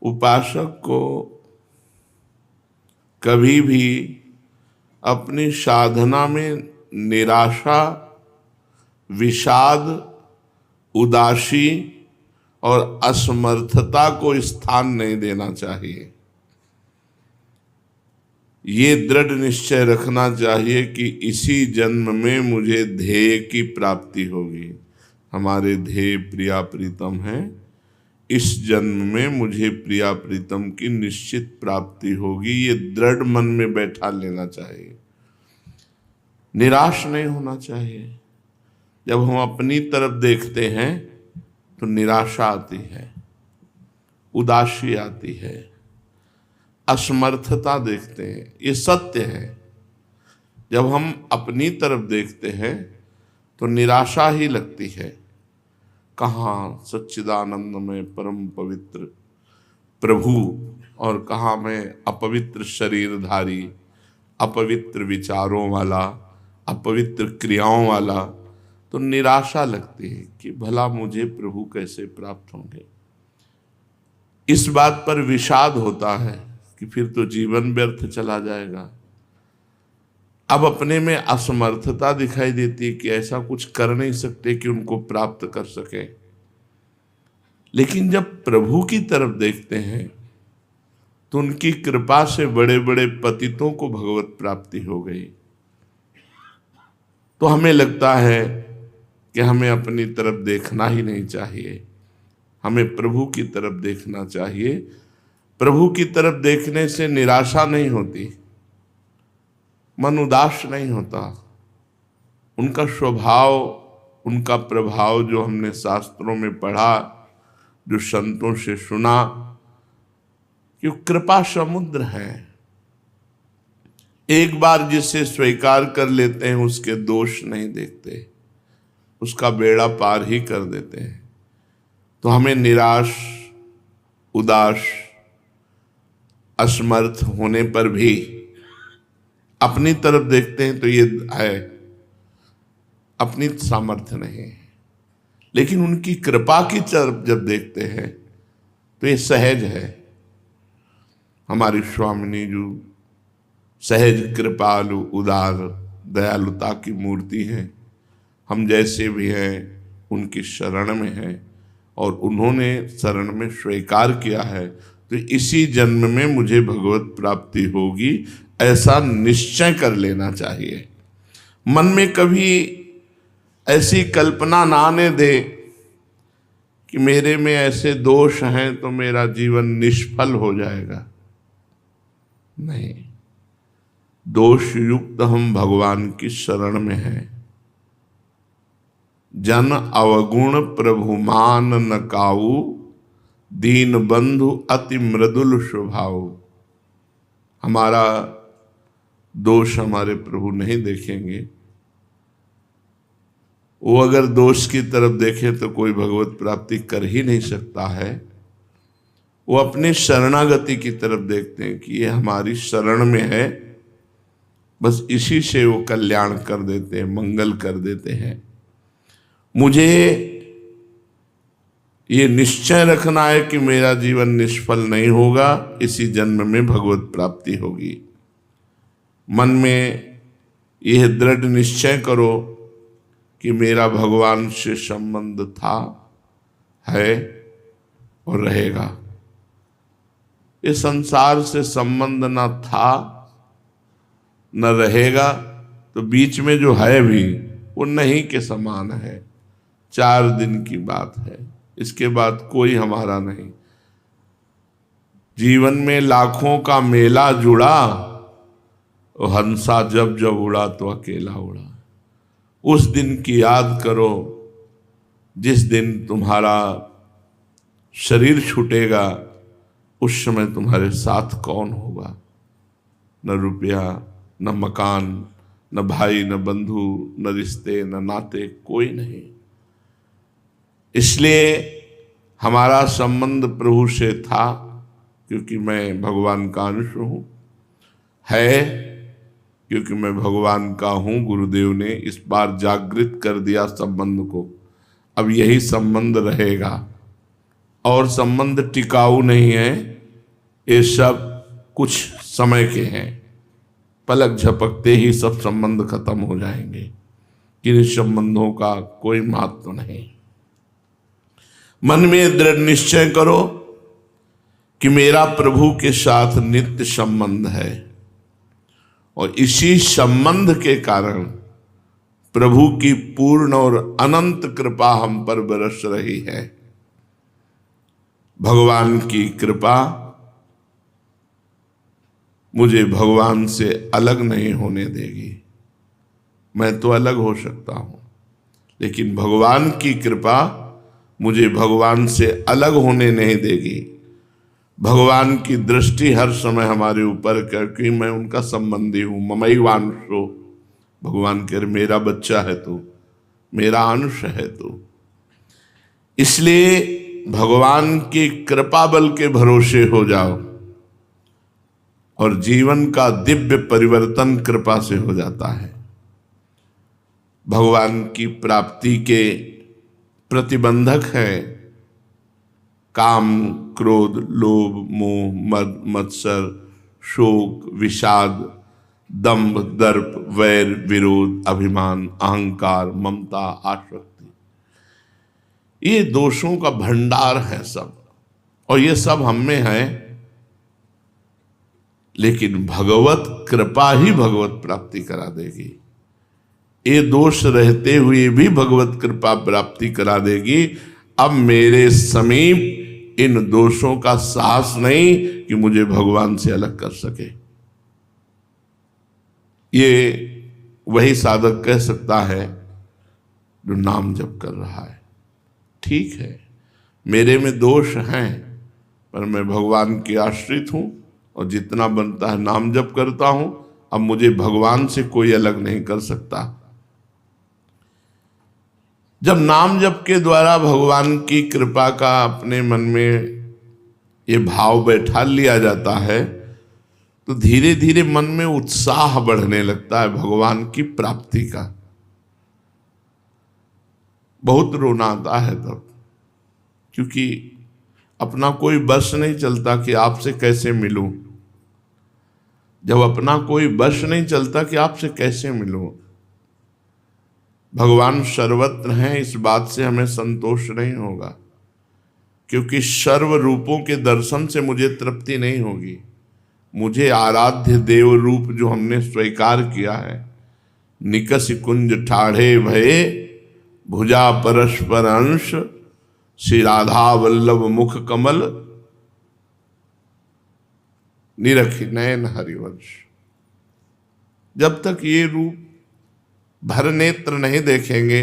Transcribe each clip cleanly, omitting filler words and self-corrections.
उपासक को कभी भी अपनी साधना में निराशा, विषाद, उदासी और असमर्थता को स्थान नहीं देना चाहिए। ये दृढ़ निश्चय रखना चाहिए कि इसी जन्म में मुझे ध्येय की प्राप्ति होगी। हमारे ध्येय प्रिया प्रीतम है, इस जन्म में मुझे प्रिया प्रीतम की निश्चित प्राप्ति होगी। ये दृढ़ मन में बैठा लेना चाहिए, निराश नहीं होना चाहिए। जब हम अपनी तरफ देखते हैं तो निराशा आती है, उदासी आती है, असमर्थता देखते हैं, ये सत्य है। जब हम अपनी तरफ देखते हैं तो निराशा ही लगती है। कहाँ सच्चिदानंद में परम पवित्र प्रभु और कहाँ मैं अपवित्र शरीरधारी, अपवित्र विचारों वाला, अपवित्र क्रियाओं वाला। तो निराशा लगती है कि भला मुझे प्रभु कैसे प्राप्त होंगे। इस बात पर विषाद होता है कि फिर तो जीवन व्यर्थ चला जाएगा। अब अपने में असमर्थता दिखाई देती है कि ऐसा कुछ कर नहीं सकते कि उनको प्राप्त कर सके। लेकिन जब प्रभु की तरफ देखते हैं तो उनकी कृपा से बड़े बड़े पतितों को भगवत प्राप्ति हो गई। तो हमें लगता है कि हमें अपनी तरफ देखना ही नहीं चाहिए, हमें प्रभु की तरफ देखना चाहिए। प्रभु की तरफ देखने से निराशा नहीं होती, मन उदास नहीं होता। उनका स्वभाव, उनका प्रभाव जो हमने शास्त्रों में पढ़ा, जो संतों से सुना, कि कृपा समुद्र है। एक बार जिसे स्वीकार कर लेते हैं उसके दोष नहीं देखते, उसका बेड़ा पार ही कर देते हैं। तो हमें निराश, उदास, असमर्थ होने पर भी अपनी तरफ देखते हैं तो ये है अपनी सामर्थ्य नहीं है। लेकिन उनकी कृपा की तरफ जब देखते हैं तो ये सहज है। हमारी स्वामिनी जो सहज, कृपालु, उदार, दयालुता की मूर्ति हैं। हम जैसे भी हैं उनकी शरण में हैं और उन्होंने शरण में स्वीकार किया है। तो इसी जन्म में मुझे भगवत प्राप्ति होगी, ऐसा निश्चय कर लेना चाहिए। मन में कभी ऐसी कल्पना ना आने दे कि मेरे में ऐसे दोष हैं तो मेरा जीवन निष्फल हो जाएगा। नहीं, दोष युक्त हम भगवान की शरण में हैं। जन अवगुण प्रभु मान न काऊ, दीन बंधु अति मृदुल स्वभाव। हमारा दोष हमारे प्रभु नहीं देखेंगे। वो अगर दोष की तरफ देखे तो कोई भगवत प्राप्ति कर ही नहीं सकता है। वो अपनी शरणागति की तरफ देखते हैं कि ये हमारी शरण में है, बस इसी से वो कल्याण कर देते हैं, मंगल कर देते हैं। मुझे ये निश्चय रखना है कि मेरा जीवन निष्फल नहीं होगा, इसी जन्म में भगवत प्राप्ति होगी। मन में यह दृढ़ निश्चय करो कि मेरा भगवान से संबंध था, है और रहेगा। ये संसार से संबंध न था न रहेगा, तो बीच में जो है भी वो नहीं के समान है। 4 दिन की बात है, इसके बाद कोई हमारा नहीं। जीवन में लाखों का मेला जुड़ा, और हंसा जब जब उड़ा तो अकेला उड़ा। उस दिन की याद करो जिस दिन तुम्हारा शरीर छूटेगा, उस समय तुम्हारे साथ कौन होगा? न रुपया, न मकान, न भाई, न बंधु, न रिश्ते, न नाते, कोई नहीं। इसलिए हमारा संबंध प्रभु से था, क्योंकि मैं भगवान का अंश हूँ, है क्योंकि मैं भगवान का हूँ। गुरुदेव ने इस बार जागृत कर दिया संबंध को। अब यही संबंध रहेगा। और संबंध टिकाऊ नहीं है, ये सब कुछ समय के हैं, पलक झपकते ही सब संबंध खत्म हो जाएंगे। किन संबंधों का कोई महत्व नहीं। मन में दृढ़ निश्चय करो कि मेरा प्रभु के साथ नित्य संबंध है, और इसी संबंध के कारण प्रभु की पूर्ण और अनंत कृपा हम पर बरस रही है। भगवान की कृपा मुझे भगवान से अलग नहीं होने देगी। मैं तो अलग हो सकता हूं, लेकिन भगवान की कृपा मुझे भगवान से अलग होने नहीं देगी। भगवान की दृष्टि हर समय हमारे ऊपर, क्योंकि मैं उनका संबंधी हूं। ममैवांशो, भगवान कह रहे मेरा बच्चा है तू, मेरा अंश है तू। इसलिए भगवान की कृपा बल के भरोसे हो जाओ, और जीवन का दिव्य परिवर्तन कृपा से हो जाता है। भगवान की प्राप्ति के प्रतिबंधक है काम, क्रोध, लोभ, मोह, मद, मत्सर, शोक, विषाद, दंभ, दर्प, वैर, विरोध, अभिमान, अहंकार, ममता, आसक्ति। ये दोषों का भंडार है सब, और ये सब हम में है। लेकिन भगवत कृपा ही भगवत प्राप्ति करा देगी। ये दोष रहते हुए भी भगवत कृपा प्राप्ति करा देगी। अब मेरे समीप इन दोषों का साहस नहीं कि मुझे भगवान से अलग कर सके। ये वही साधक कह सकता है जो नाम जप कर रहा है। ठीक है, मेरे में दोष हैं, पर मैं भगवान की आश्रित हूं, और जितना बनता है नाम जप करता हूं। अब मुझे भगवान से कोई अलग नहीं कर सकता। जब नाम जप के द्वारा भगवान की कृपा का अपने मन में ये भाव बैठा लिया जाता है, तो धीरे धीरे मन में उत्साह बढ़ने लगता है भगवान की प्राप्ति का। बहुत रोना आता है तब, क्योंकि अपना कोई बस नहीं चलता कि आपसे कैसे मिलूं। जब अपना कोई बस नहीं चलता कि आपसे कैसे मिलूं। भगवान सर्वत्र हैं, इस बात से हमें संतोष नहीं होगा, क्योंकि सर्व रूपों के दर्शन से मुझे तृप्ति नहीं होगी। मुझे आराध्य देव रूप जो हमने स्वीकार किया है, निकस कुंज ठाढ़े भये भुजा परस्पर अंश, श्री राधा वल्लभ मुख कमल, निरखि नयन हरिवंश। जब तक ये रूप भर नेत्र नहीं देखेंगे,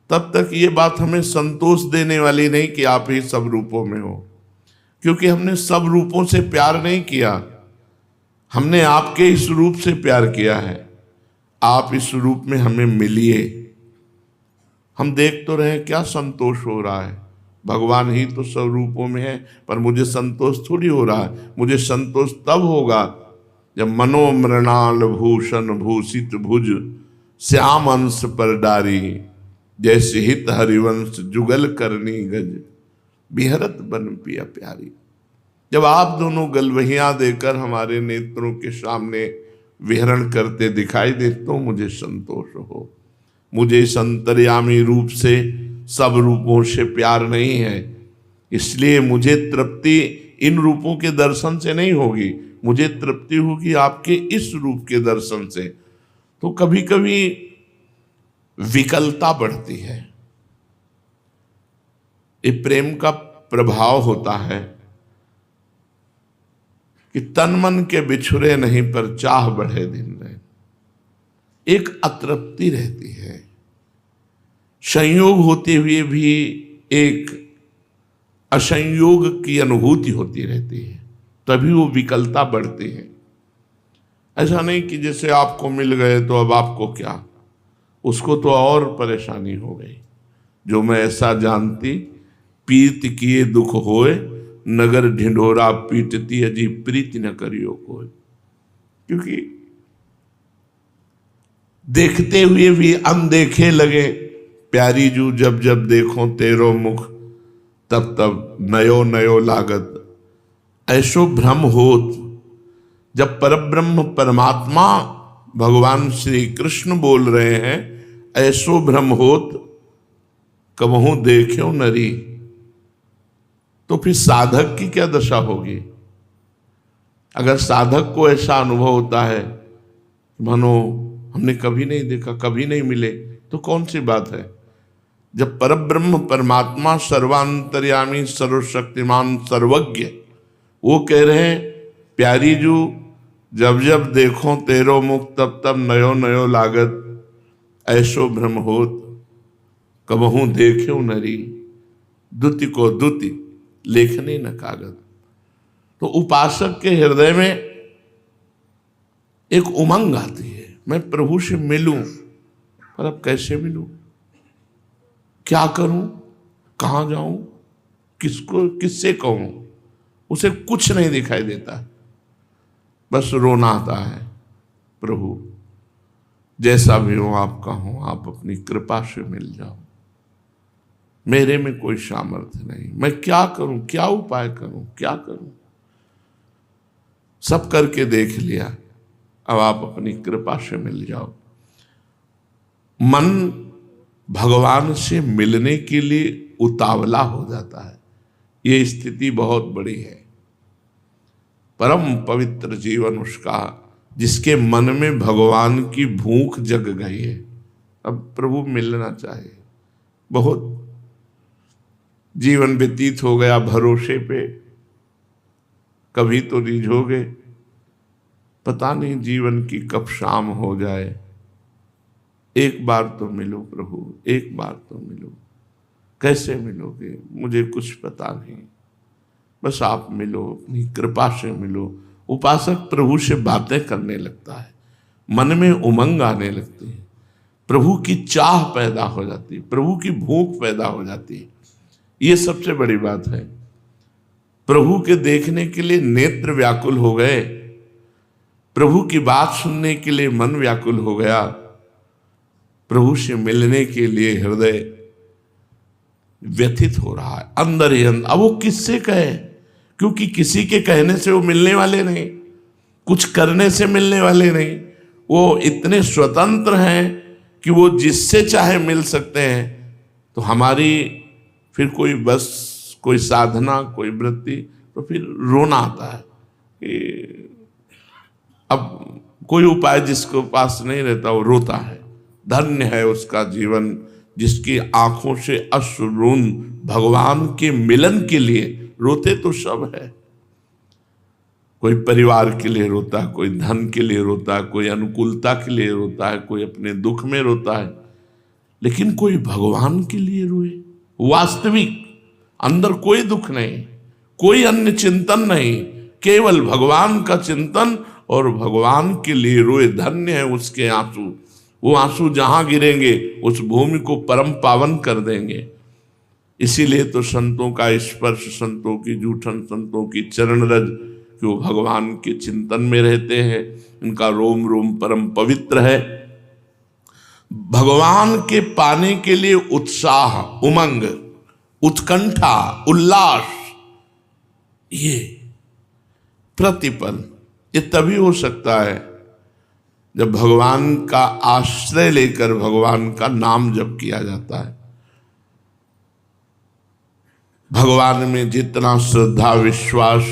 तब तक ये बात हमें संतोष देने वाली नहीं कि आप ही सब रूपों में हो, क्योंकि हमने सब रूपों से प्यार नहीं किया। हमने आपके इस रूप से प्यार किया है। आप इस रूप में हमें मिलिए। हम देख तो रहे क्या संतोष हो रहा है। भगवान ही तो सब रूपों में है, पर मुझे संतोष थोड़ी हो रहा है। मुझे संतोष तब होगा जब मनोमृणाल भूषण भूषित भुज श्याम अंश पर डारी, जैसे हित हरिवंश जुगल करनी गज, बिहरत बन पिया प्यारी। जब आप दोनों गलवहियां देकर हमारे नेत्रों के सामने विहरण करते दिखाई दे, तो मुझे संतोष हो। मुझे इस अंतर्यामी रूप से सब रूपों से प्यार नहीं है, इसलिए मुझे तृप्ति इन रूपों के दर्शन से नहीं होगी। मुझे तृप्ति होगी आपके इस रूप के दर्शन से। तो कभी कभी विकलता बढ़ती है। ये प्रेम का प्रभाव होता है कि तन मन के बिछुरे नहीं, पर चाह बढ़े दिन रात। एक अतृप्ति रहती है, संयोग होते हुए भी एक असंयोग की अनुभूति होती रहती है, तभी वो विकलता बढ़ती है। ऐसा नहीं कि जैसे आपको मिल गए तो अब आपको क्या, उसको तो और परेशानी हो गई। जो मैं ऐसा जानती पीत किए दुख होए, नगर ढिंढोरा पीटती अजी प्रीति न करियो कोई। क्योंकि देखते हुए भी अनदेखे लगे, प्यारी जू जब जब देखो तेरो मुख, तब तब नयो नयो लागत, ऐसो भ्रम होत। जब परब्रह्म परमात्मा भगवान श्री कृष्ण बोल रहे हैं, ऐसो भ्रम होत कबहू देख्यो नरी, तो फिर साधक की क्या दशा होगी? अगर साधक को ऐसा अनुभव होता है मानो हमने कभी नहीं देखा, कभी नहीं मिले, तो कौन सी बात है? जब परब्रह्म परमात्मा सर्वांतर्यामी सर्वशक्तिमान सर्वज्ञ वो कह रहे हैं, प्यारी जू जब जब देखो तेरो मुख तब तब नयो नयो लागत, ऐसो भ्रम होत कबहू देख्यो नरी, दुति को दुति लेखने न कागज। तो उपासक के हृदय में एक उमंग आती है, मैं प्रभु से मिलूं, पर अब कैसे मिलूं, क्या करूं, कहां जाऊं, किसको किससे कहूं? उसे कुछ नहीं दिखाई देता, बस रोना आता है, प्रभु जैसा भी हो आपका हो, आप अपनी कृपा से मिल जाओ, मेरे में कोई सामर्थ्य नहीं, मैं क्या करूं, क्या उपाय करूं, क्या करूं? सब करके देख लिया, अब आप अपनी कृपा से मिल जाओ। मन भगवान से मिलने के लिए उतावला हो जाता है, ये स्थिति बहुत बड़ी है। परम पवित्र जीवन उसका जिसके मन में भगवान की भूख जग गई है, अब प्रभु मिलना चाहिए। बहुत जीवन व्यतीत हो गया भरोसे पे, कभी तो रिझोगे, पता नहीं जीवन की कब शाम हो जाए, एक बार तो मिलो प्रभु, एक बार तो मिलो। कैसे मिलोगे मुझे कुछ पता नहीं, बस आप मिलो, अपनी कृपा से मिलो। उपासक प्रभु से बातें करने लगता है, मन में उमंग आने लगती है, प्रभु की चाह पैदा हो जाती है, प्रभु की भूख पैदा हो जाती है। ये सबसे बड़ी बात है। प्रभु के देखने के लिए नेत्र व्याकुल हो गए, प्रभु की बात सुनने के लिए मन व्याकुल हो गया, प्रभु से मिलने के लिए हृदय व्यथित हो रहा है अंदर ही अंदर। अब वो किससे कहे, क्योंकि किसी के कहने से वो मिलने वाले नहीं, कुछ करने से मिलने वाले नहीं। वो इतने स्वतंत्र हैं कि वो जिससे चाहे मिल सकते हैं। तो हमारी फिर कोई बस कोई साधना, कोई वृत्ति, तो फिर रोना आता है कि अब कोई उपाय जिसके पास नहीं रहता वो रोता है। धन्य है उसका जीवन जिसकी आंखों से अश्रुन भगवान के मिलन के लिए रोते तो सब है। कोई परिवार के लिए रोता है, कोई धन के लिए रोता है, कोई अनुकूलता के लिए रोता है, कोई अपने दुख में रोता है, लेकिन कोई भगवान के लिए रोए वास्तविक, अंदर कोई दुख नहीं, कोई अन्य चिंतन नहीं, केवल भगवान का चिंतन और भगवान के लिए रोए। धन्य है उसके आंसू, वो आंसू जहां गिरेंगे उस भूमि को परम पावन कर देंगे। इसीलिए तो संतों का स्पर्श, संतों की जूठन, संतों की चरण रज, कि वो भगवान के चिंतन में रहते हैं, इनका रोम रोम परम पवित्र है। भगवान के पाने के लिए उत्साह, उमंग, उत्कंठा, उल्लास, ये प्रतिपल, ये तभी हो सकता है जब भगवान का आश्रय लेकर भगवान का नाम जप किया जाता है। भगवान में जितना श्रद्धा, विश्वास,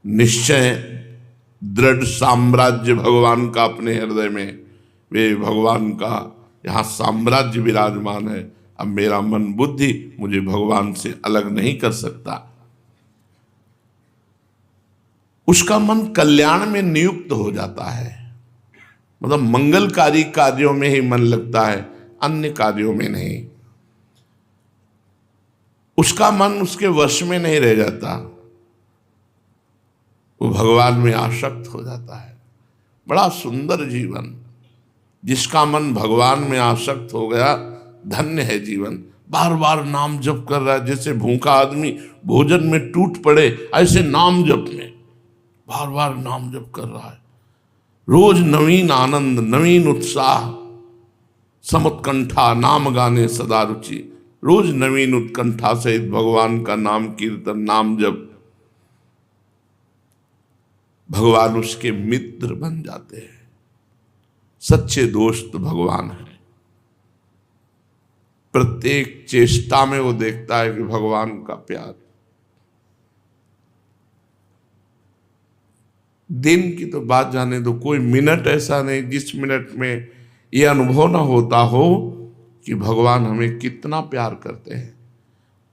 निश्चय, दृढ़ साम्राज्य भगवान का अपने हृदय में, वे भगवान का यहाँ साम्राज्य विराजमान है। अब मेरा मन बुद्धि मुझे भगवान से अलग नहीं कर सकता। उसका मन कल्याण में नियुक्त हो जाता है, मतलब मंगलकारी कार्यों में ही मन लगता है, अन्य कार्यों में नहीं। उसका मन उसके वश में नहीं रह जाता, वो भगवान में आसक्त हो जाता है। बड़ा सुंदर जीवन, जिसका मन भगवान में आसक्त हो गया, धन्य है जीवन। बार बार नाम जप कर रहा है, जैसे भूखा आदमी भोजन में टूट पड़े, ऐसे नाम जप में बार बार नाम जप कर रहा है। रोज नवीन आनंद, नवीन उत्साह, समुत्कंठा, नाम गाने सदा रुचि, रोज नवीन उत्कंठा से भगवान का नाम कीर्तन नाम जप, भगवान उसके मित्र बन जाते हैं। सच्चे दोस्त भगवान है। प्रत्येक चेष्टा में वो देखता है कि भगवान का प्यार। दिन की तो बात जाने दो, कोई मिनट ऐसा नहीं जिस मिनट में ये अनुभव ना होता हो कि भगवान हमें कितना प्यार करते हैं।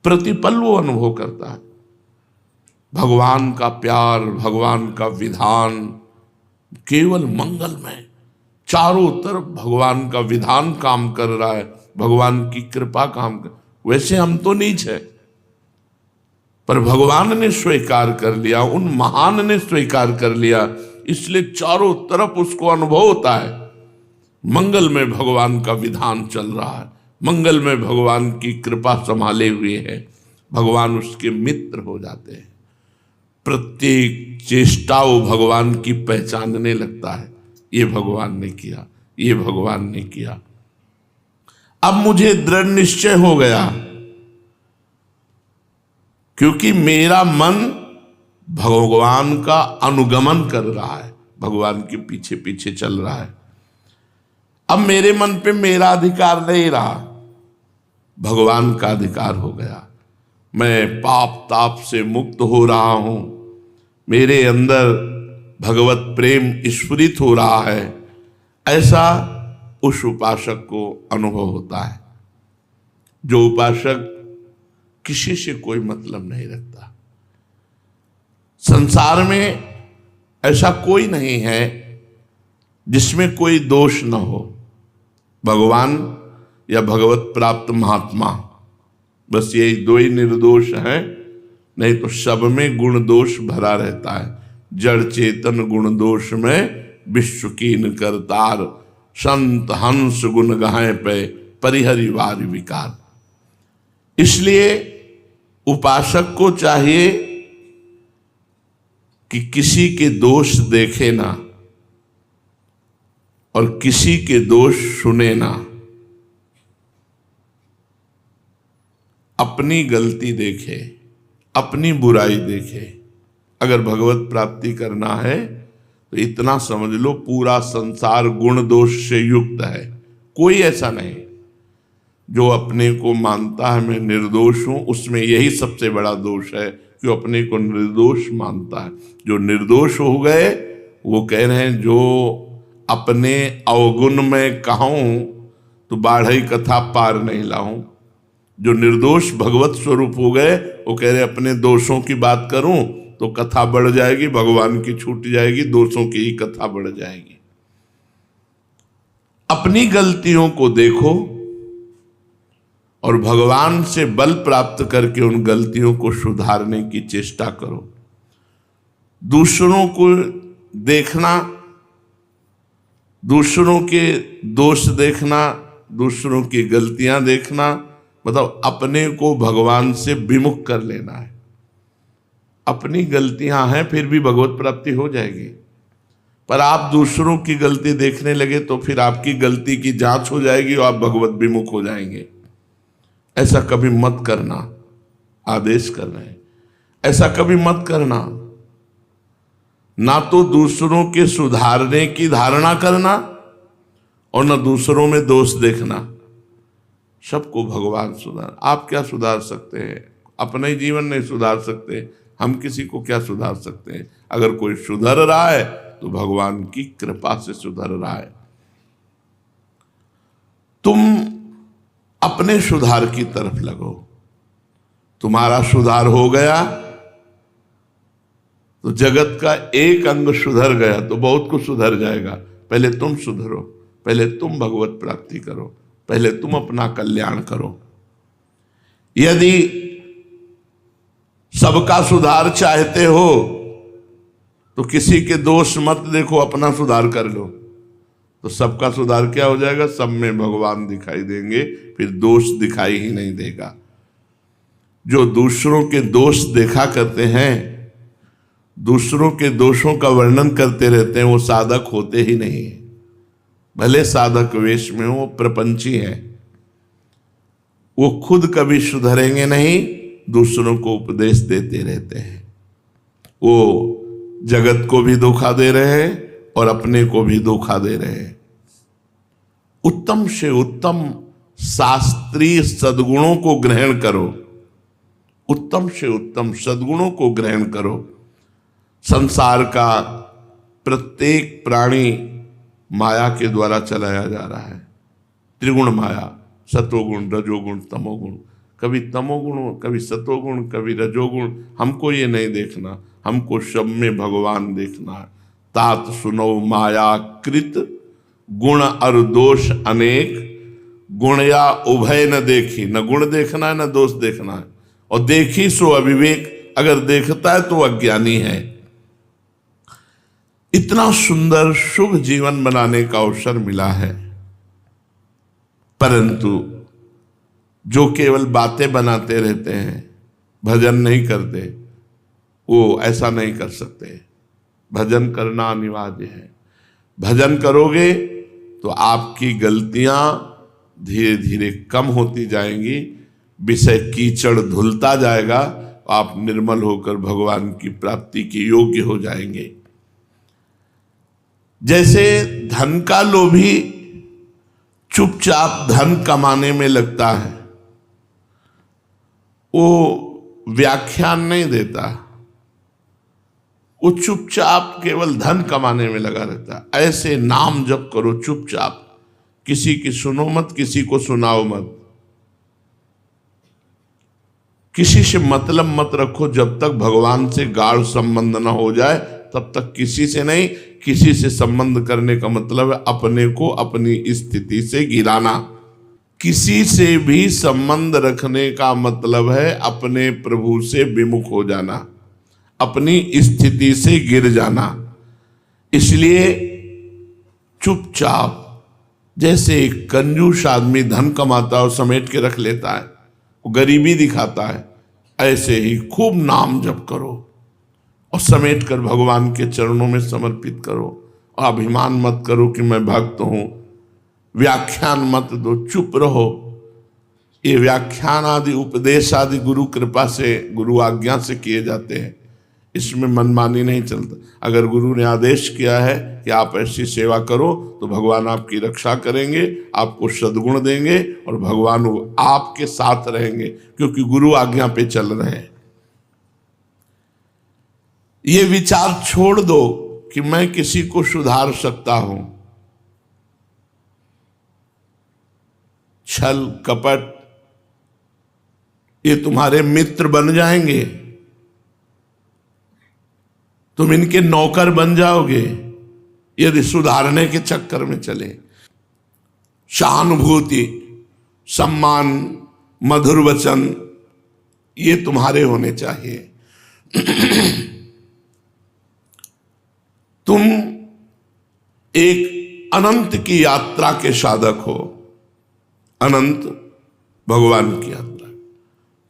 प्रतिपल वो अनुभव करता है भगवान का प्यार, भगवान का विधान केवल मंगलमय। चारों तरफ भगवान का विधान काम कर रहा है, भगवान की कृपा काम कर। वैसे हम तो नीच है, पर भगवान ने स्वीकार कर लिया, उन महान ने स्वीकार कर लिया, इसलिए चारों तरफ उसको अनुभव होता है मंगल में भगवान का विधान चल रहा है, मंगल में भगवान की कृपा संभाले हुए है। भगवान उसके मित्र हो जाते हैं। प्रत्येक चेष्टा वो भगवान की पहचानने लगता है, ये भगवान ने किया, ये भगवान ने किया। अब मुझे दृढ़ निश्चय हो गया, क्योंकि मेरा मन भगवान का अनुगमन कर रहा है, भगवान के पीछे पीछे चल रहा है। अब मेरे मन पे मेरा अधिकार नहीं रहा, भगवान का अधिकार हो गया। मैं पाप ताप से मुक्त हो रहा हूं, मेरे अंदर भगवत प्रेम स्फुरित हो रहा है, ऐसा उस उपासक को अनुभव होता है। जो उपासक किसी से कोई मतलब नहीं रखता। संसार में ऐसा कोई नहीं है जिसमें कोई दोष न हो, भगवान या भगवत प्राप्त महात्मा, बस यही दो ही निर्दोष हैं, नहीं तो सब में गुण दोष भरा रहता है। जड़ चेतन गुण दोष में विश्व कीन करतार, संत हंस गुण गाहे पे परिहरिवार विकार। इसलिए उपासक को चाहिए कि किसी के दोष देखे ना और किसी के दोष सुने ना, अपनी गलती देखे, अपनी बुराई देखे। अगर भगवत प्राप्ति करना है तो इतना समझ लो, पूरा संसार गुण दोष से युक्त है। कोई ऐसा नहीं जो अपने को मानता है मैं निर्दोष हूं, उसमें यही सबसे बड़ा दोष है कि अपने को निर्दोष मानता है। जो निर्दोष हो गए वो कह रहे हैं जो अपने अवगुण में कहूं तो बाढ़ई कथा पार नहीं लाऊं। जो निर्दोष भगवत स्वरूप हो गए वो कह रहे अपने दोषों की बात करूं तो कथा बढ़ जाएगी, भगवान की छूट जाएगी, दोषों की ही कथा बढ़ जाएगी। अपनी गलतियों को देखो और भगवान से बल प्राप्त करके उन गलतियों को सुधारने की चेष्टा करो। दूसरों को देखना, दूसरों के दोष देखना, दूसरों की गलतियां देखना, मतलब अपने को भगवान से विमुख कर लेना है। अपनी गलतियां हैं फिर भी भगवत प्राप्ति हो जाएगी, पर आप दूसरों की गलती देखने लगे तो फिर आपकी गलती की जांच हो जाएगी और आप भगवत विमुख हो जाएंगे। ऐसा कभी मत करना, आदेश कर रहे हैं, ऐसा कभी मत करना। ना तो दूसरों के सुधारने की धारणा करना और ना दूसरों में दोष देखना। सबको भगवान सुधार। आप क्या सुधार सकते हैं? अपना ही जीवन नहीं सुधार सकते, हम किसी को क्या सुधार सकते हैं? अगर कोई सुधर रहा है तो भगवान की कृपा से सुधर रहा है। तुम अपने सुधार की तरफ लगो। तुम्हारा सुधार हो गया तो जगत का एक अंग सुधर गया तो बहुत कुछ सुधर जाएगा। पहले तुम सुधरो, पहले तुम भगवत प्राप्ति करो, पहले तुम अपना कल्याण करो। यदि सबका सुधार चाहते हो तो किसी के दोष मत देखो, अपना सुधार कर लो, तो सबका सुधार क्या हो जाएगा? सब में भगवान दिखाई देंगे, फिर दोष दिखाई ही नहीं देगा। जो दूसरों के दोष देखा करते हैं, दूसरों के दोषों का वर्णन करते रहते हैं, वो साधक होते ही नहीं है। भले साधक वेश में हो, प्रपंची है। वो खुद कभी सुधरेंगे नहीं, दूसरों को उपदेश देते रहते हैं। वो जगत को भी धोखा दे रहे हैं और अपने को भी धोखा दे रहे हैं। उत्तम से उत्तम शास्त्रीय सद्गुणों को ग्रहण करो, उत्तम से उत्तम सद्गुणों को ग्रहण करो। संसार का प्रत्येक प्राणी माया के द्वारा चलाया जा रहा है। त्रिगुण माया, सतोगुण, रजोगुण, तमोगुण, कभी तमोगुण, कभी सतोगुण, कभी रजोगुण। हमको ये नहीं देखना, हमको सब में भगवान देखना है। तात सुनो माया कृत गुण और दोष अनेक, गुण या उभय न देखी। न गुण देखना है न दोष देखना है, और देखी सो अविवेक। अगर देखता है तो अज्ञानी है। इतना सुंदर शुभ जीवन बनाने का अवसर मिला है, परंतु जो केवल बातें बनाते रहते हैं, भजन नहीं करते, वो ऐसा नहीं कर सकते। भजन करना अनिवार्य है। भजन करोगे तो आपकी गलतियां धीरे धीरे कम होती जाएंगी, विषय कीचड़ धुलता जाएगा, आप निर्मल होकर भगवान की प्राप्ति के योग्य हो जाएंगे। जैसे धन का लोभी चुपचाप धन कमाने में लगता है, वो व्याख्यान नहीं देता, वो चुपचाप केवल धन कमाने में लगा रहता। ऐसे नाम जप करो चुपचाप, किसी की सुनो मत, किसी को सुनाओ मत, किसी से मतलब मत रखो। जब तक भगवान से गाढ़ संबंध न हो जाए तब तक किसी से नहीं। किसी से संबंध करने का मतलब है अपने को अपनी स्थिति से गिराना। किसी से भी संबंध रखने का मतलब है अपने प्रभु से विमुख हो जाना, अपनी स्थिति से गिर जाना। इसलिए चुपचाप, जैसे एक कंजूस आदमी धन कमाता है और समेट के रख लेता है, वो गरीबी दिखाता है, ऐसे ही खूब नाम जप करो और समेट कर भगवान के चरणों में समर्पित करो। और अभिमान मत करो कि मैं भक्त हूं। व्याख्यान मत दो, चुप रहो। ये व्याख्यान आदि उपदेश आदि गुरु कृपा से, गुरु आज्ञा से किए जाते हैं। इसमें मनमानी नहीं चलता। अगर गुरु ने आदेश किया है कि आप ऐसी सेवा करो तो भगवान आपकी रक्षा करेंगे, आपको सद्गुण देंगे और भगवान आपके साथ रहेंगे, क्योंकि गुरु आज्ञा पे चल रहे हैं। ये विचार छोड़ दो कि मैं किसी को सुधार सकता हूं। छल कपट ये तुम्हारे मित्र बन जाएंगे, तुम इनके नौकर बन जाओगे यदि सुधारने के चक्कर में चले। सहानुभूति, सम्मान, मधुर वचन ये तुम्हारे होने चाहिए। तुम एक अनंत की यात्रा के साधक हो, अनंत भगवान की यात्रा।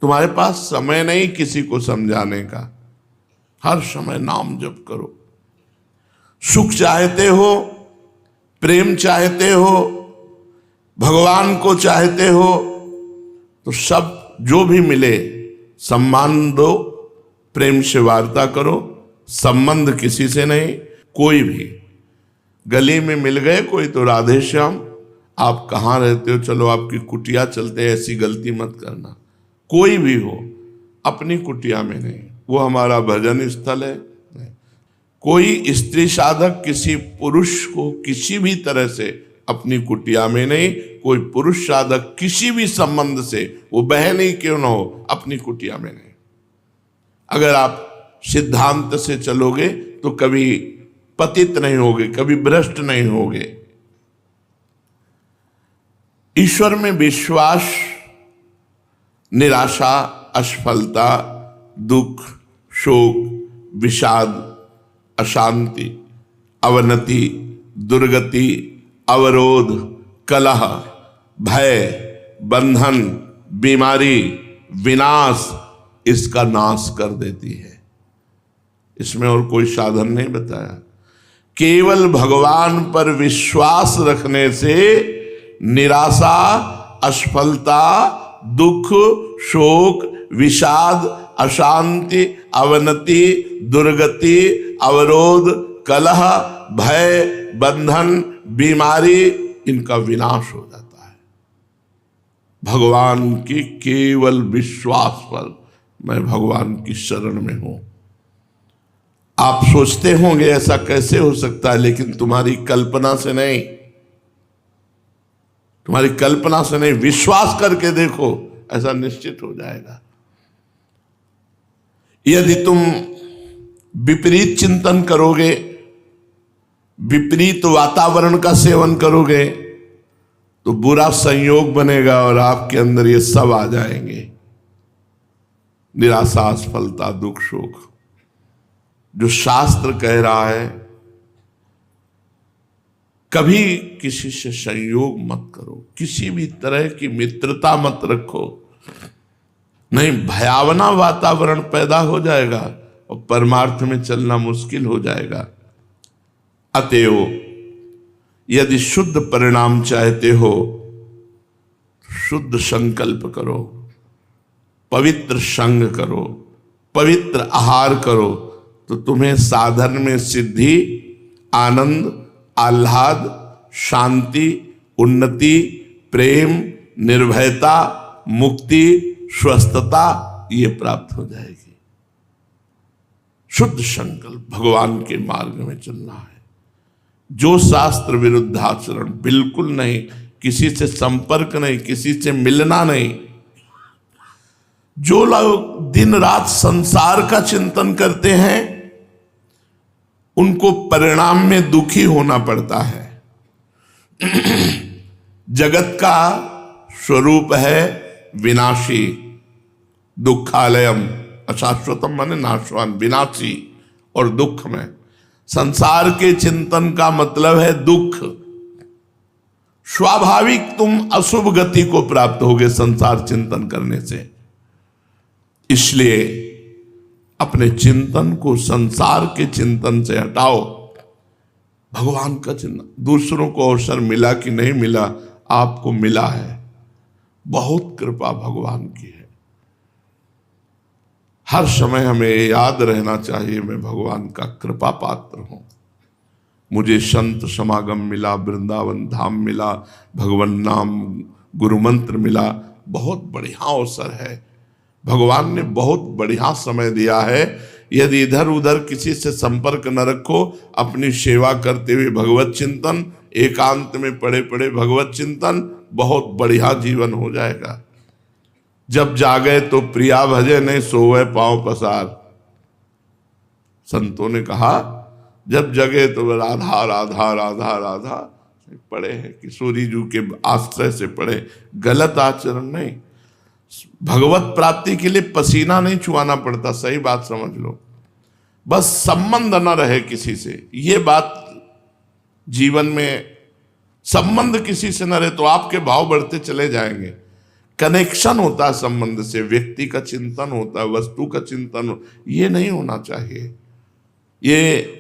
तुम्हारे पास समय नहीं किसी को समझाने का, हर समय नाम जप करो। सुख चाहते हो, प्रेम चाहते हो, भगवान को चाहते हो, तो सब जो भी मिले सम्मान दो, प्रेम से वार्ता करो। संबंध किसी से नहीं, कोई भी। गली में मिल गए कोई तो राधे श्याम, आप कहाँ रहते हो, चलो आपकी कुटिया चलते हैं, ऐसी गलती मत करना। कोई भी हो, अपनी कुटिया में नहीं, वो हमारा भजन स्थल है। कोई स्त्री साधक किसी पुरुष को किसी भी तरह से अपनी कुटिया में नहीं, कोई पुरुष साधक किसी भी संबंध से, वो बहन ही क्यों न हो, अपनी कुटिया में नहीं। अगर आप सिद्धांत से चलोगे तो कभी पतित नहीं होगे, कभी भ्रष्ट नहीं होगे। ईश्वर में विश्वास निराशा, असफलता, दुख, शोक, विषाद, अशांति, अवनति, दुर्गति, अवरोध, कलह, भय, बंधन, बीमारी, विनाश, इसका नाश कर देती है। इसमें और कोई साधन नहीं बताया। केवल भगवान पर विश्वास रखने से निराशा, असफलता, दुख, शोक, विषाद, अशांति, अवनति, दुर्गति, अवरोध, कलह, भय, बंधन, बीमारी, इनका विनाश हो जाता है भगवान की केवल विश्वास पर। मैं भगवान की शरण में हूं। आप सोचते होंगे ऐसा कैसे हो सकता है, लेकिन तुम्हारी कल्पना से नहीं, तुम्हारी कल्पना से नहीं, विश्वास करके देखो, ऐसा निश्चित हो जाएगा। यदि तुम विपरीत चिंतन करोगे, विपरीत वातावरण का सेवन करोगे, तो बुरा संयोग बनेगा और आपके अंदर ये सब आ जाएंगे, निराशा, असफलता, दुख, शोक। जो शास्त्र कह रहा है, कभी किसी से संयोग मत करो, किसी भी तरह की मित्रता मत रखो, नहीं भयावना वातावरण पैदा हो जाएगा और परमार्थ में चलना मुश्किल हो जाएगा। अतएव यदि शुद्ध परिणाम चाहते हो, शुद्ध संकल्प करो, पवित्र संग करो, पवित्र आहार करो, तो तुम्हें साधन में सिद्धि, आनंद, आह्लाद, शांति, उन्नति, प्रेम, निर्भयता, मुक्ति, स्वस्थता ये प्राप्त हो जाएगी। शुद्ध संकल्प, भगवान के मार्ग में चलना है। जो शास्त्र विरुद्ध आचरण बिल्कुल नहीं, किसी से संपर्क नहीं, किसी से मिलना नहीं। जो लोग दिन रात संसार का चिंतन करते हैं, उनको परिणाम में दुखी होना पड़ता है। जगत का स्वरूप है विनाशी, दुखालयम, अशाश्वतम माने नाशवान, विनाशी और दुख में। संसार के चिंतन का मतलब है दुख। स्वाभाविक तुम अशुभ गति को प्राप्त होगे संसार चिंतन करने से। इसलिए अपने चिंतन को संसार के चिंतन से हटाओ, भगवान का चिंतन। दूसरों को अवसर मिला कि नहीं मिला, आपको मिला है, बहुत कृपा भगवान की है। हर समय हमें याद रहना चाहिए, मैं भगवान का कृपा पात्र हूं। मुझे संत समागम मिला, वृंदावन धाम मिला, भगवान नाम गुरु मंत्र मिला, बहुत बढ़िया अवसर है। भगवान ने बहुत बढ़िया समय दिया है। यदि इधर उधर किसी से संपर्क न रखो, अपनी सेवा करते हुए भगवत चिंतन, एकांत में पड़े पड़े भगवत चिंतन, बहुत बढ़िया जीवन हो जाएगा। जब जागे तो प्रिया भजे, नहीं सोवे पांव पसार। संतों ने कहा जब जगे तो राधा राधा राधा राधा पढ़े हैं, किशोरी जी के आश्रय से पढ़े, गलत आचरण नहीं। भगवत प्राप्ति के लिए पसीना नहीं चुआना पड़ता, सही बात समझ लो। बस संबंध न रहे किसी से, ये बात जीवन में, संबंध किसी से न रहे तो आपके भाव बढ़ते चले जाएंगे। कनेक्शन होता है संबंध से, व्यक्ति का चिंतन होता है, वस्तु का चिंतन, ये नहीं होना चाहिए। ये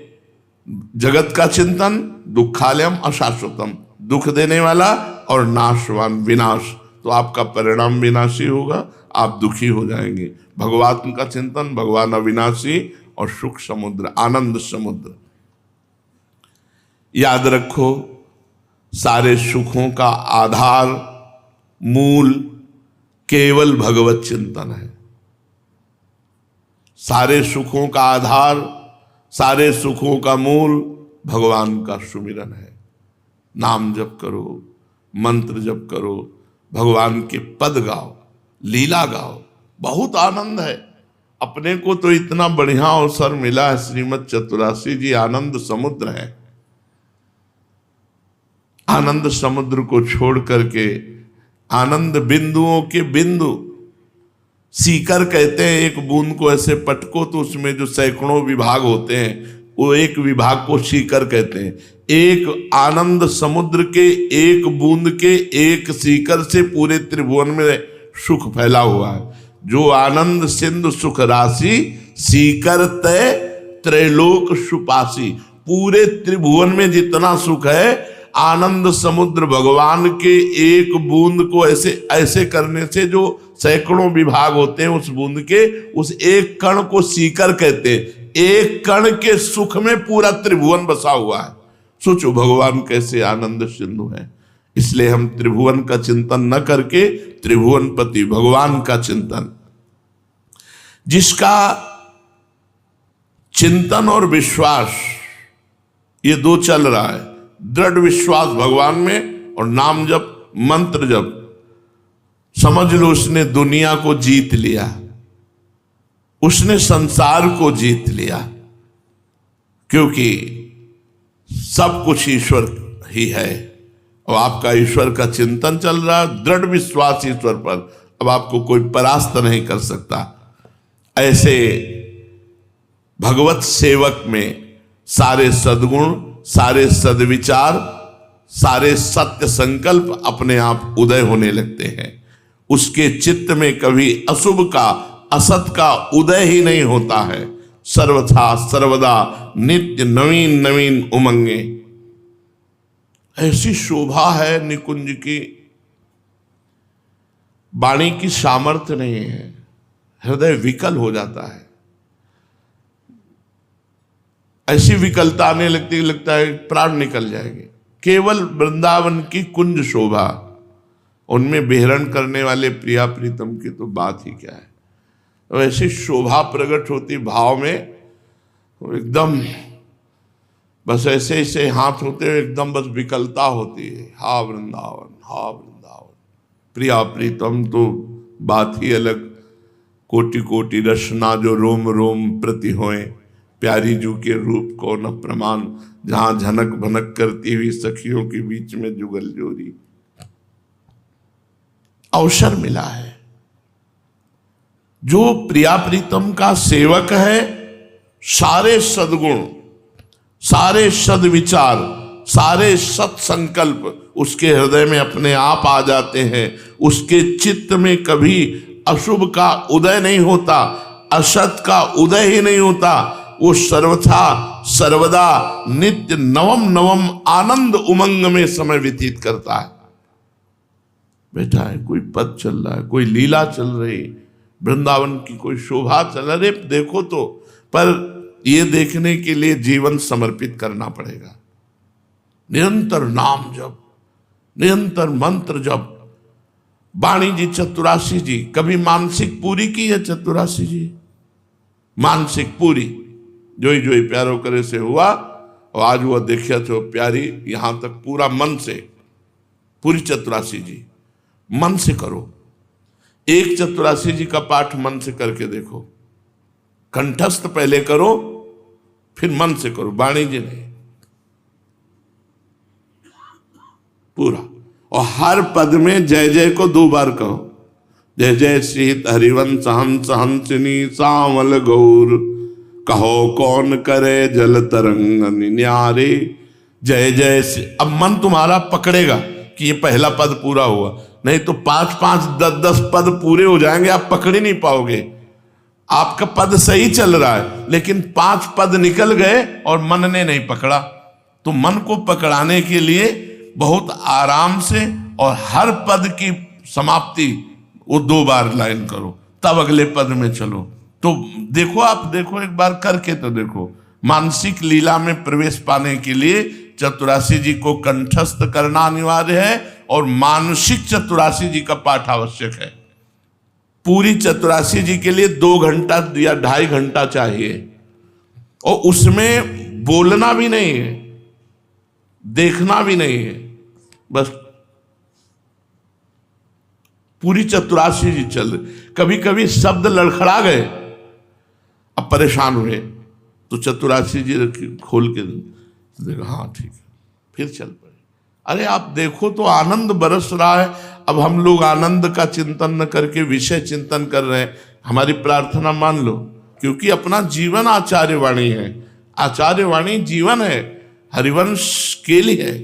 जगत का चिंतन दुखालयम अशाश्वतम, दुख देने वाला और नाशवान, विनाश, तो आपका परिणाम विनाशी होगा, आप दुखी हो जाएंगे। भगवान का चिंतन, भगवान अविनाशी और सुख समुद्र, आनंद समुद्र। याद रखो, सारे सुखों का आधार, मूल केवल भगवत चिंतन है। सारे सुखों का आधार, सारे सुखों का मूल भगवान का सुमिरन है। नाम जप करो, मंत्र जप करो, भगवान के पद गाओ, लीला गाओ, बहुत आनंद है। अपने को तो इतना बढ़िया अवसर मिला है, श्रीमद चतुरासी जी आनंद समुद्र है। आनंद समुद्र को छोड़ करके आनंद बिंदुओं के बिंदु, सीकर कहते हैं, एक बूंद को ऐसे पटको तो उसमें जो सैकड़ों विभाग होते हैं, वो एक विभाग को सीकर कहते हैं। एक आनंद समुद्र के एक बूंद के एक सीकर से पूरे त्रिभुवन में सुख फैला हुआ है। जो आनंद सिंधु सुख राशि, सीकर तय त्रैलोक सुपासी। पूरे त्रिभुवन में जितना सुख है, आनंद समुद्र भगवान के एक बूंद को ऐसे ऐसे करने से जो सैकड़ों विभाग होते हैं उस बूंद के, उस एक कण को सीकर कहते हैं। एक कण के सुख में पूरा त्रिभुवन बसा हुआ है। सोचो भगवान कैसे आनंद सिंधु है। इसलिए हम त्रिभुवन का चिंतन न करके त्रिभुवनपति भगवान का चिंतन, जिसका चिंतन और विश्वास ये दो चल रहा है, दृढ़ विश्वास भगवान में और नाम जप मंत्र जप, समझ लो उसने दुनिया को जीत लिया, उसने संसार को जीत लिया, क्योंकि सब कुछ ईश्वर ही है और आपका ईश्वर का चिंतन चल रहा है, दृढ़ विश्वास ईश्वर पर। अब आपको कोई परास्त नहीं कर सकता। ऐसे भगवत सेवक में सारे सद्गुण, सारे सद्विचार, सारे सत्य संकल्प अपने आप उदय होने लगते हैं। उसके चित्त में कभी अशुभ का, असत का उदय ही नहीं होता है। सर्वथा सर्वदा नित्य नवीन नवीन उमंगे। ऐसी शोभा है निकुंज की, वाणी की सामर्थ्य नहीं है, हृदय विकल हो जाता है। ऐसी विकलता आने लगती, लगता है प्राण निकल जाएंगे। केवल वृंदावन की कुंज शोभा, उनमें विहरण करने वाले प्रिया प्रीतम की तो बात ही क्या है। वैसी शोभा प्रकट होती भाव में, एकदम बस ऐसे ऐसे हाथ होते हुए एकदम बस विकलता होती है। हा वृंदावन, हा वृंदावन, प्रिया प्रीतम तो बात ही अलग। कोटि कोटि रचना जो रोम रोम प्रति होए, प्यारी जू के रूप को न प्रमाण, जहां झनक भनक करती हुई सखियों के बीच में जुगल जोरी। अवसर मिला है। जो प्रिया प्रीतम का सेवक है, सारे सद्गुण, सारे सद्विचार, सारे सत्संकल्प उसके हृदय में अपने आप आ जाते हैं। उसके चित्त में कभी अशुभ का उदय नहीं होता, असत का उदय ही नहीं होता। वो सर्वथा सर्वदा नित्य नवम नवम आनंद उमंग में समय व्यतीत करता है। बैठा है, कोई पद चल रहा है, कोई लीला चल रही, वृंदावन की कोई शोभा चल रही, देखो तो। पर ये देखने के लिए जीवन समर्पित करना पड़ेगा। निरंतर नाम जप, निरंतर मंत्र जप। वाणी जी चतुरासी जी कभी मानसिक पूरी की है? चतुरासी जी मानसिक पूरी जोई जोई प्यारो करे से हुआ, और आज वो देखिया तो प्यारी यहां तक पूरा मन से, पूरी चतुरासी जी मन से करो। एक चतुरासी जी का पाठ मन से करके देखो, कंठस्थ पहले करो फिर मन से करो। वाणी जी नहीं, पूरा। और हर पद में जय जय को 2 बार कहो। जय जय श्री हरिवंश हंस हंसिनी सांवल गौर, कहो कौन करे जल तरंग निन्यारे। जय जय श्री। अब मन तुम्हारा पकड़ेगा कि ये पहला पद पूरा हुआ, नहीं तो 5-5, 10-10 पद पूरे हो जाएंगे, आप पकड़ ही नहीं पाओगे। आपका पद सही चल रहा है लेकिन 5 पद निकल गए और मन ने नहीं पकड़ा। तो मन को पकड़ाने के लिए बहुत आराम से और हर पद की समाप्ति वो 2 बार लाइन करो, तब अगले पद में चलो। तो देखो, आप देखो एक बार करके तो देखो। मानसिक लीला में प्रवेश पाने के लिए चतुरासी जी को कंठस्थ करना अनिवार्य है और मानसिक चतुरासी जी का पाठ आवश्यक है। पूरी चतुरासी जी के लिए 2 घंटा या 2.5 घंटा चाहिए, और उसमें बोलना भी नहीं है, देखना भी नहीं है, बस पूरी चतुरासी जी चल। कभी कभी शब्द लड़खड़ा गए, अब परेशान हुए तो चतुरासी जी खोल के देखो, हाँ ठीक है, फिर चल पड़े। अरे आप देखो तो आनंद बरस रहा है। अब हम लोग आनंद का चिंतन न करके विषय चिंतन कर रहे हैं। हमारी प्रार्थना मान लो, क्योंकि अपना जीवन आचार्य वाणी है। आचार्य वाणी जीवन है, हरिवंश के लिए है।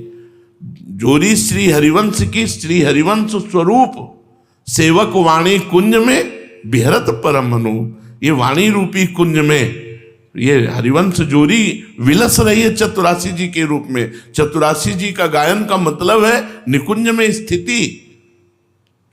जोरी श्री हरिवंश की श्री हरिवंश स्वरूप, सेवक वाणी कुंज में बिहरत परम मनु। ये वाणी रूपी कुंज में ये हरिवंश जोड़ी विलस रही है चतुरासी जी के रूप में। चतुरासी जी का गायन का मतलब है निकुंज में स्थिति,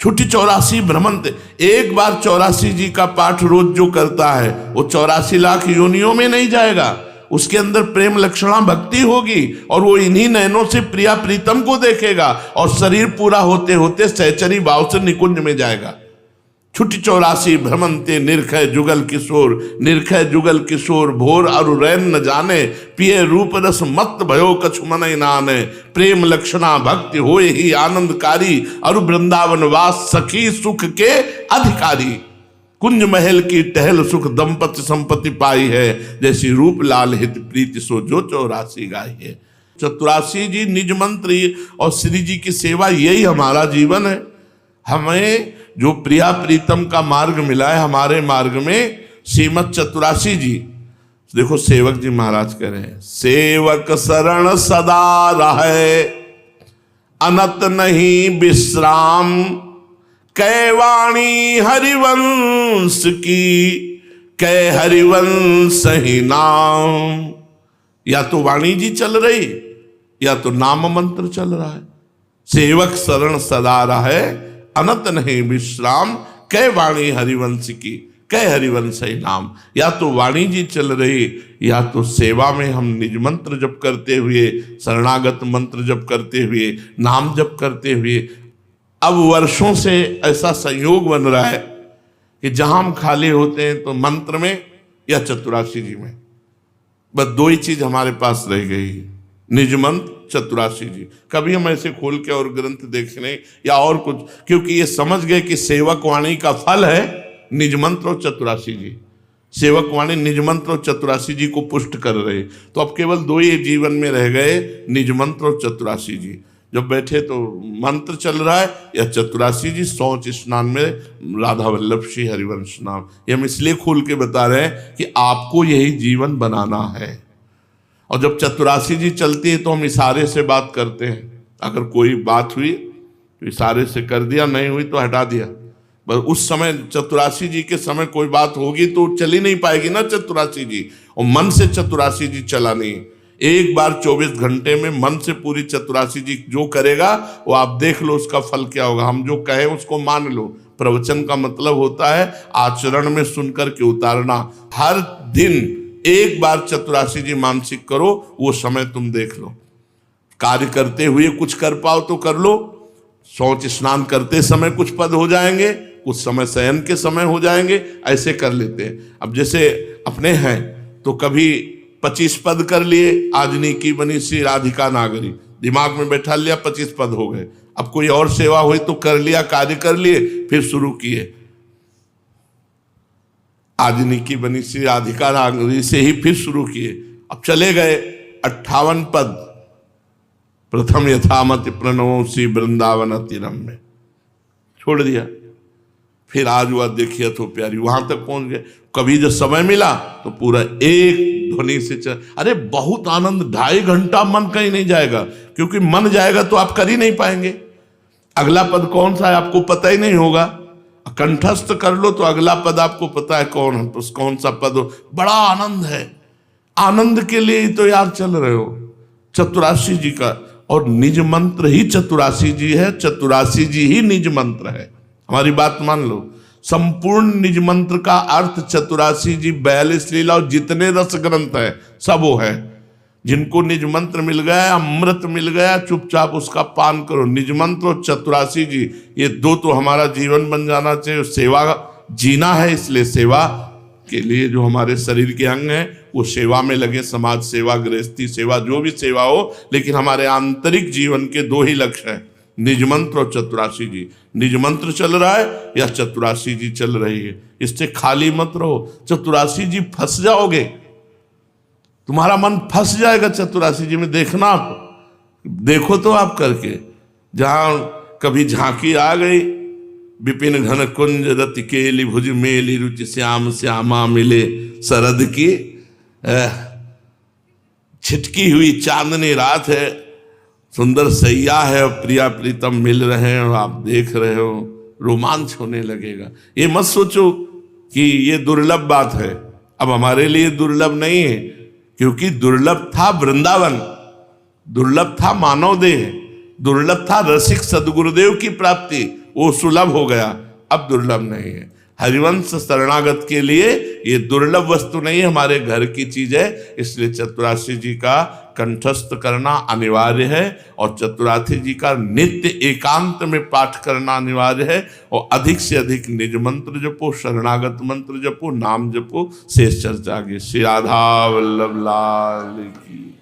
छुट्टी 84 भ्रमंत। एक बार 84 जी का पाठ रोज जो करता है वो 84 लाख योनियों में नहीं जाएगा, उसके अंदर प्रेम लक्षणा भक्ति होगी और वो इन्हीं नयनों से प्रिया प्रीतम को देखेगा और शरीर पूरा होते होते सहचरी भाव से निकुंज में जाएगा। छुट्टी 84 भ्रमंते निरखय जुगल किशोर, निरखय जुगल किशोर भोर अरु रैन न जाने, पिए रूप रस मत भयो कछु मन नाने, प्रेम लक्षणा भक्ति होए ही आनंदकारी, अरु वृंदावन वास सखी सुख के अधिकारी। कुंज महल की टहल सुख दंपति संपत्ति पाई है, जैसी रूप लाल हित प्रीति सो जो 84 गाई है। चतुरासी जी निज मंत्र और श्री जी की सेवा, यही हमारा जीवन है। हमें जो प्रिया प्रीतम का मार्ग मिला है, हमारे मार्ग में श्रीमद चतुरासी जी, देखो सेवक जी महाराज कह रहे हैं, सेवक शरण सदा रहे अनत नहीं विश्राम, कैवाणी हरिवंश की कै हरिवंश ही नाम। या तो वाणी जी चल रही या तो नाम मंत्र चल रहा है। सेवक शरण सदा रहे अनत नहीं विश्राम, कै वाणी हरिवंश की कै हरिवंश ही नाम। या तो वाणी जी चल रही या तो सेवा में हम निज मंत्र जप करते हुए, शरणागत मंत्र जप करते हुए, नाम जप करते हुए। अब वर्षों से ऐसा संयोग बन रहा है कि जहां हम खाली होते हैं तो मंत्र में या चतुरासी जी में, बस दो ही चीज हमारे पास रह गई, निज मंत्र चतुरासी जी। कभी हम ऐसे खोल के और ग्रंथ देखने या और कुछ, क्योंकि ये समझ गए कि सेवक वाणी का फल है निज मंत्र और चतुरासी जी। सेवक वाणी निज मंत्र और चतुरासी जी को पुष्ट कर रहे, तो अब केवल दो ही जीवन में रह गए, निज मंत्र और चतुरासी जी। जब बैठे तो मंत्र चल रहा है या चतुरासी जी, शौच स्नान में राधा वल्लभ श्री हरिवंश नाम। ये हम इसलिए खोल के बता रहे हैं कि आपको यही जीवन बनाना है। और जब चतुरासी जी चलती है तो हम इशारे से बात करते हैं। अगर कोई बात हुई तो इशारे से कर दिया, नहीं हुई तो हटा दिया। बस उस समय चतुरासी जी के समय कोई बात होगी तो चल ही नहीं पाएगी ना चतुरासी जी, और मन से चतुरासी जी चला नहीं। एक बार 24 घंटे में मन से पूरी चतुरासी जी जो करेगा वो आप देख लो उसका फल क्या होगा। हम जो कहें उसको मान लो। प्रवचन का मतलब होता है आचरण में सुनकर के उतारना। हर दिन एक बार चतुरासी जी मानसिक करो, वो समय तुम देख लो। कार्य करते हुए कुछ कर पाओ तो कर लो, शौच स्नान करते समय कुछ पद हो जाएंगे, कुछ समय शयन के समय हो जाएंगे, ऐसे कर लेते हैं। अब जैसे अपने हैं तो कभी 25 पद कर लिए, आजनी की बनी श्री राधिका नागरी, दिमाग में बैठा लिया 25 पद हो गए। अब कोई और सेवा हुई तो कर लिया, कार्य कर लिए, फिर शुरू किए आजनी की बनी श्री राधिका नागरी से ही फिर शुरू किए। अब चले गए 58 पद, प्रथम यथामति प्रणव श्री वृंदावन तीरम में छोड़ दिया। फिर आज हुआ देखिए तो प्यारी, वहां तक पहुंच गए। कभी जब समय मिला तो पूरा एक ध्वनि से चल, अरे बहुत आनंद, 2.5 घंटा मन कहीं नहीं जाएगा, क्योंकि मन जाएगा तो आप कर ही नहीं पाएंगे। अगला पद कौन सा है आपको पता ही नहीं होगा। कंठस्थ कर लो तो अगला पद आपको पता है कौन सा पद हो। बड़ा आनंद है, आनंद के लिए ही तो यार चल रहे हो चतुरासी जी का। और निज मंत्र ही चतुरासी जी है, चतुरासी जी ही निज मंत्र है। हमारी बात मान लो। संपूर्ण निज मंत्र का अर्थ चतुरासी जी 42 लीला और जितने रस ग्रंथ है सब वो है। जिनको निज मंत्र मिल गया, अमृत मिल गया, चुपचाप उसका पान करो। निज मंत्र और चतुरासी जी, ये दो तो हमारा जीवन बन जाना चाहिए। सेवा जीना है, इसलिए सेवा के लिए जो हमारे शरीर के अंग हैं वो सेवा में लगे, समाज सेवा, गृहस्थी सेवा, जो भी सेवा हो, लेकिन हमारे आंतरिक जीवन के दो ही लक्ष्य हैं, निज मंत्र और चतुरासी जी। निज मंत्र चल रहा है या चतुरासी जी चल रही है, इससे खाली मत रहो। चतुरासी जी फंस जाओगे, तुम्हारा मन फंस जाएगा चतुरासी जी में। देखना, आप देखो तो आप करके, जहां कभी झांकी आ गई, विपिन घन कुंज रति केली भुज मेली रुचि श्याम श्यामा मिले शरद की छिटकी हुई चांदनी रात है, सुंदर सैया है और प्रिया प्रीतम मिल रहे हैं और आप देख रहे हो, रोमांच होने लगेगा। ये मत सोचो कि ये दुर्लभ बात है, अब हमारे लिए दुर्लभ नहीं है, क्योंकि दुर्लभ था वृंदावन, दुर्लभ था मानव देह, दुर्लभ था रसिक सदगुरुदेव की प्राप्ति, वो सुलभ हो गया, अब दुर्लभ नहीं है। हरिवंश शरणागत के लिए ये दुर्लभ वस्तु नहीं है, हमारे घर की चीज है। इसलिए चतुराशी जी का कंठस्थ करना अनिवार्य है, और चतुराशी जी का नित्य एकांत में पाठ करना अनिवार्य है, और अधिक से अधिक निज मंत्र जपो, शरणागत मंत्र जपो, नाम जपो। शेष चर्चा आगे। श्री राधा वल्लभ लाल की।